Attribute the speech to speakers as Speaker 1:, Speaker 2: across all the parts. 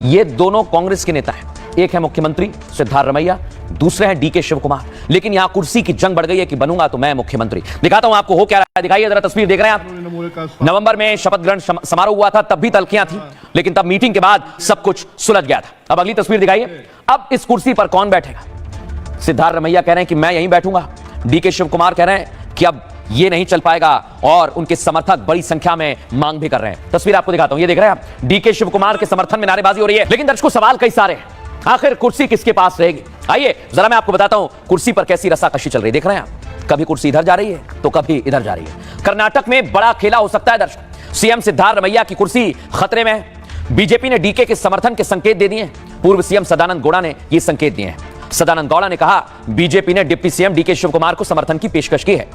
Speaker 1: ये दोनों कांग्रेस के नेता हैं। एक है मुख्यमंत्री सिद्धारमैया, दूसरे हैं डीके शिव कुमार। लेकिन यहां कुर्सी की जंग बढ़ गई है कि बनूंगा तो मैं मुख्यमंत्री। दिखाता हूं आपको हो क्या रहा है, दिखाइए जरा तस्वीर देख रहे हैं आप। नवंबर में शपथ ग्रहण समारोह हुआ था, तब भी तल्खियां थी, लेकिन तब मीटिंग के बाद सब कुछ सुलझ गया था। अब अगली तस्वीर दिखाइए। अब इस कुर्सी पर कौन बैठेगा? सिद्धारमैया कह रहे हैं कि मैं यहीं बैठूंगा। डीके शिव कुमार कह रहे हैं कि अब ये नहीं चल पाएगा और उनके समर्थक बड़ी संख्या में मांग भी कर रहे हैं। तस्वीर आपको दिखाता हूं, ये देख रहे हैं आप। डीके शिव कुमार के समर्थन में नारेबाजी हो रही है, लेकिन दर्शकों सवाल कई सारे हैं। आखिर कुर्सी किसके पास रहेगी? आइए जरा मैं आपको बताता हूं कुर्सी पर कैसी रस्साकशी चल रही है। देख रहे हैं आप, कभी कुर्सी इधर जा रही है तो कभी इधर जा रही है। कर्नाटक में बड़ा खेला हो सकता है दर्शक। सीएम सिद्धारमैया की कुर्सी खतरे में है। बीजेपी ने डीके के समर्थन के संकेत दे दिए। पूर्व सीएम सदानंद गौड़ा ने ये संकेत दिए हैं। सदानंद गौड़ा ने कहा बीजेपी ने deputy CM DK Shivakumar को समर्थन की पेशकश की है।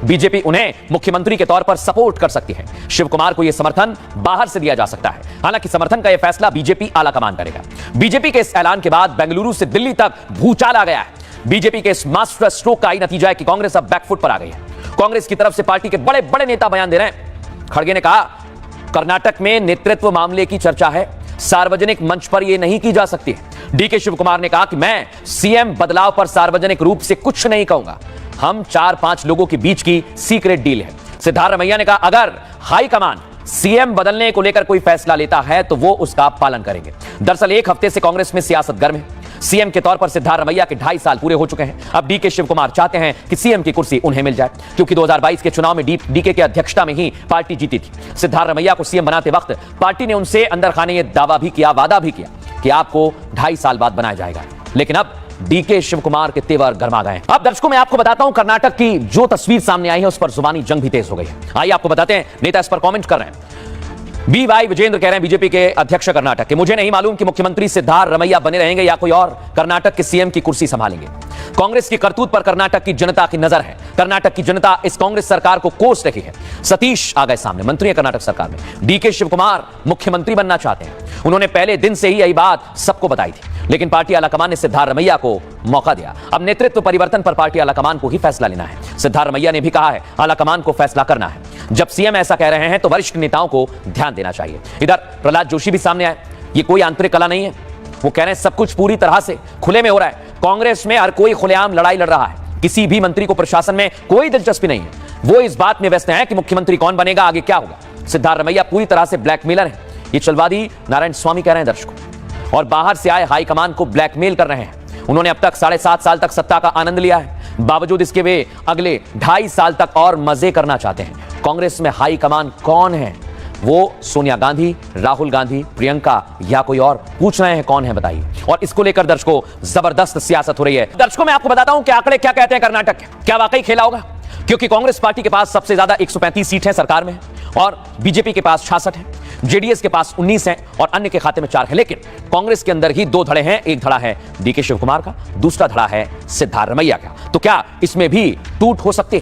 Speaker 1: बीजेपी उन्हें मुख्यमंत्री के तौर पर सपोर्ट कर सकती है। शिव कुमार को यह समर्थन बाहर से दिया जा सकता है। हालांकि समर्थन का यह फैसला बीजेपी आलाकमान करेगा। बीजेपी के इस ऐलान के बाद बेंगलुरु से दिल्ली तक भूचाल आ गया है। बीजेपी के इस मास्टर स्ट्रोक का ही नतीजा है कि कांग्रेस अब बैकफुट पर आ गई है। कांग्रेस की तरफ से पार्टी के बड़े बड़े नेता बयान दे रहे हैं। खड़गे ने कहा कर्नाटक में नेतृत्व मामले की चर्चा है, सार्वजनिक मंच पर यह नहीं की जा सकती है। डीके शिव कुमार ने कहा कि मैं सीएम बदलाव पर सार्वजनिक रूप से कुछ नहीं कहूंगा। हम 4-5 लोगों के बीच की सीक्रेट डील है। सिद्धारमैया ने कहा अगर हाईकमान सीएम बदलने को लेकर कोई फैसला लेता है तो वो उसका पालन करेंगे। दरअसल एक हफ्ते से कांग्रेस में सियासत गर्म है। सीएम के तौर पर सिद्धारमैया के 2.5 साल पूरे हो चुके हैं। अब डीके शिव कुमार चाहते हैं कि सीएम की कुर्सी उन्हें मिल जाए, क्योंकि 2022 के चुनाव में डीके की अध्यक्षता में ही पार्टी जीती थी। सिद्धारमैया को सीएम बनाते वक्त पार्टी ने उनसे अंदर खाने ये दावा भी किया, वादा भी किया कि आपको 2.5 साल बाद बनाया जाएगा। लेकिन अब डीके शिव कुमार के तेवर गरमा गए। अब दर्शकों मैं आपको बताता हूं कर्नाटक की जो तस्वीर सामने आई है उस पर जुबानी जंग भी तेज हो गई है। आइए आपको बताते हैं, नेता इस पर कमेंट कर रहे हैं। BY विजेंद्र कह रहे हैं बीजेपी के अध्यक्ष कर्नाटक के, मुझे नहीं मालूम कि मुख्यमंत्री सिद्धारमैया बने रहेंगे या कोई और कर्नाटक के सीएम की कुर्सी संभालेंगे। कांग्रेस की करतूत पर कर्नाटक की जनता की नजर है। कर्नाटक की जनता इस कांग्रेस सरकार को कोस रही है। सतीश आ गए सामने, मंत्री है कर्नाटक सरकार में। डीके शिव कुमार मुख्यमंत्री बनना चाहते हैं। उन्होंने पहले दिन से ही यही बात सबको बताई थी, लेकिन पार्टी आलाकमान ने सिद्धारमैया को मौका दिया। अब नेतृत्व परिवर्तन पर पार्टी आलाकमान को ही फैसला लेना है। सिद्धारमैया ने भी कहा है आलाकमान को फैसला करना है। जब सीएम ऐसा कह रहे हैं तो वरिष्ठ नेताओं को ध्यान देना चाहिए। इधर प्रहलाद जोशी भी सामने आए। ये कोई आंतरिक कला नहीं है। वो कह रहे हैं सब कुछ पूरी तरह से खुले में हो रहा है। कांग्रेस में हर कोई खुलेआम लड़ाई लड़ रहा है। किसी भी मंत्री को प्रशासन में कोई दिलचस्पी नहीं है। वो इस बात में व्यस्त है कि मुख्यमंत्री कौन बनेगा, आगे क्या होगा। सिद्धारमैया पूरी तरह से ब्लैकमेलर है। ये चलवादी नारायण स्वामी कह रहे हैं दर्शकों, और बाहर से आए हाईकमान को ब्लैकमेल कर रहे हैं। उन्होंने अब तक 7.5 साल तक सत्ता का आनंद लिया है। बावजूद इसके वे अगले 2.5 साल तक और मजे करना चाहते हैं। कांग्रेस में हाईकमान कौन है? वो सोनिया गांधी, राहुल गांधी, प्रियंका या कोई और? पूछ रहे हैं कौन है बताइए। और इसको लेकर दर्शकों जबरदस्त सियासत हो रही है। दर्शकों मैं आपको बताता हूं कि आंकड़े क्या कहते हैं कर्नाटक के। क्या वाकई खेला होगा? क्योंकि कांग्रेस पार्टी के पास सबसे ज्यादा 135 सीट है सरकार में, और बीजेपी के पास 66 है, जेडीएस के पास 19 है और अन्य के खाते में 4 है। लेकिन कांग्रेस के अंदर ही 2 धड़े हैं। एक धड़ा है डीके शिव कुमार का, दूसरा धड़ा है सिद्धारमैया का। तो क्या इसमें भी टूट हो सकती है?